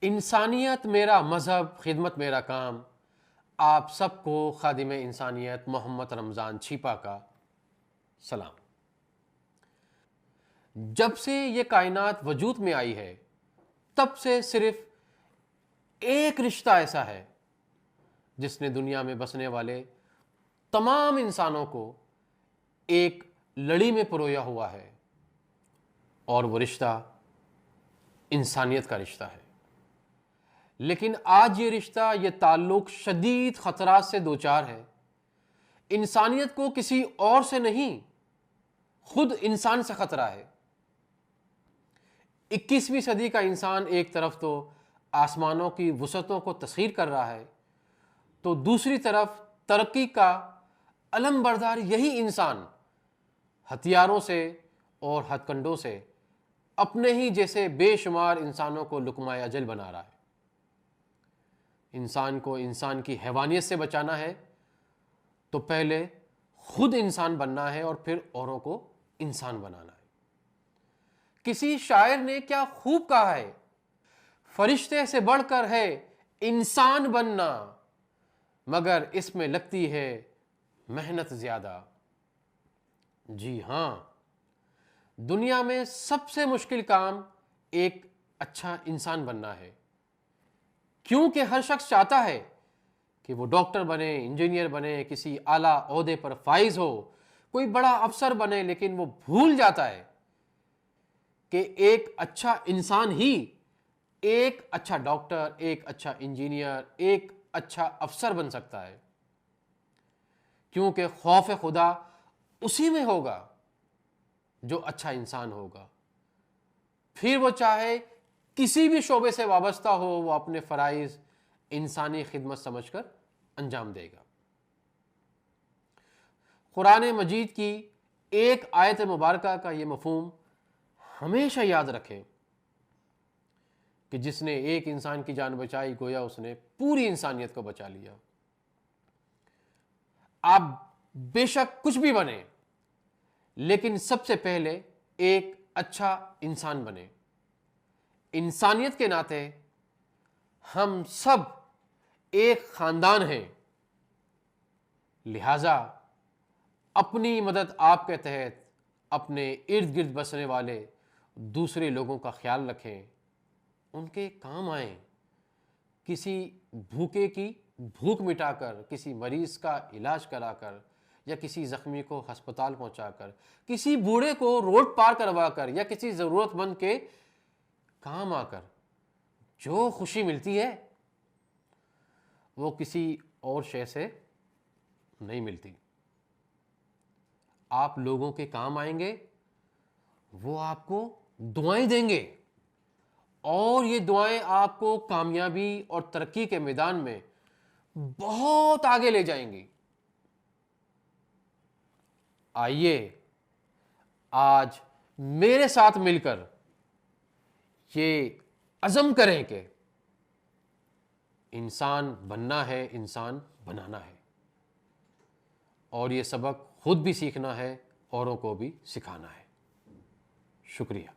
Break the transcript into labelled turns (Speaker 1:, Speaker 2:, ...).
Speaker 1: انسانیت میرا مذہب، خدمت میرا کام. آپ سب کو خادم انسانیت محمد رمضان چھیپا کا سلام. جب سے یہ کائنات وجود میں آئی ہے تب سے صرف ایک رشتہ ایسا ہے جس نے دنیا میں بسنے والے تمام انسانوں کو ایک لڑی میں پرویا ہوا ہے، اور وہ رشتہ انسانیت کا رشتہ ہے. لیکن آج یہ رشتہ، یہ تعلق شدید خطرات سے دوچار ہے. انسانیت کو کسی اور سے نہیں، خود انسان سے خطرہ ہے. 21ویں صدی کا انسان ایک طرف تو آسمانوں کی وسعتوں کو تسخیر کر رہا ہے، تو دوسری طرف ترقی کا علم بردار یہی انسان ہتھیاروں سے اور ہتھ کنڈوں سے اپنے ہی جیسے بے شمار انسانوں کو لقمہ اجل بنا رہا ہے. انسان کو انسان کی حیوانیت سے بچانا ہے تو پہلے خود انسان بننا ہے اور پھر اوروں کو انسان بنانا ہے. کسی شاعر نے کیا خوب کہا ہے، فرشتے سے بڑھ کر ہے انسان بننا، مگر اس میں لگتی ہے محنت زیادہ. جی ہاں، دنیا میں سب سے مشکل کام ایک اچھا انسان بننا ہے، کیونکہ ہر شخص چاہتا ہے کہ وہ ڈاکٹر بنے، انجینئر بنے، کسی اعلیٰ عہدے پر فائز ہو، کوئی بڑا افسر بنے، لیکن وہ بھول جاتا ہے کہ ایک اچھا انسان ہی ایک اچھا ڈاکٹر، ایک اچھا انجینئر، ایک اچھا افسر بن سکتا ہے. کیونکہ خوف خدا اسی میں ہوگا جو اچھا انسان ہوگا. پھر وہ چاہے کسی بھی شعبے سے وابستہ ہو، وہ اپنے فرائض انسانی خدمت سمجھ کر انجام دے گا. قرآن مجید کی ایک آیت مبارکہ کا یہ مفہوم ہمیشہ یاد رکھیں کہ جس نے ایک انسان کی جان بچائی گویا اس نے پوری انسانیت کو بچا لیا. آپ بے شک کچھ بھی بنیں، لیکن سب سے پہلے ایک اچھا انسان بنے. انسانیت کے ناطے ہم سب ایک خاندان ہیں، لہذا اپنی مدد آپ کے تحت اپنے ارد گرد بسنے والے دوسرے لوگوں کا خیال رکھیں، ان کے کام آئیں. کسی بھوکے کی بھوک مٹا کر، کسی مریض کا علاج کرا کر، یا کسی زخمی کو ہسپتال پہنچا کر، کسی بوڑھے کو روڈ پار کروا کر، یا کسی ضرورت مند کے کام آ کر جو خوشی ملتی ہے وہ کسی اور شے سے نہیں ملتی. آپ لوگوں کے کام آئیں گے، وہ آپ کو دعائیں دیں گے، اور یہ دعائیں آپ کو کامیابی اور ترقی کے میدان میں بہت آگے لے جائیں گی. آئیے آج میرے ساتھ مل کر یہ عزم کریں کہ انسان بننا ہے، انسان بنانا ہے، اور یہ سبق خود بھی سیکھنا ہے، اوروں کو بھی سکھانا ہے. شکریہ.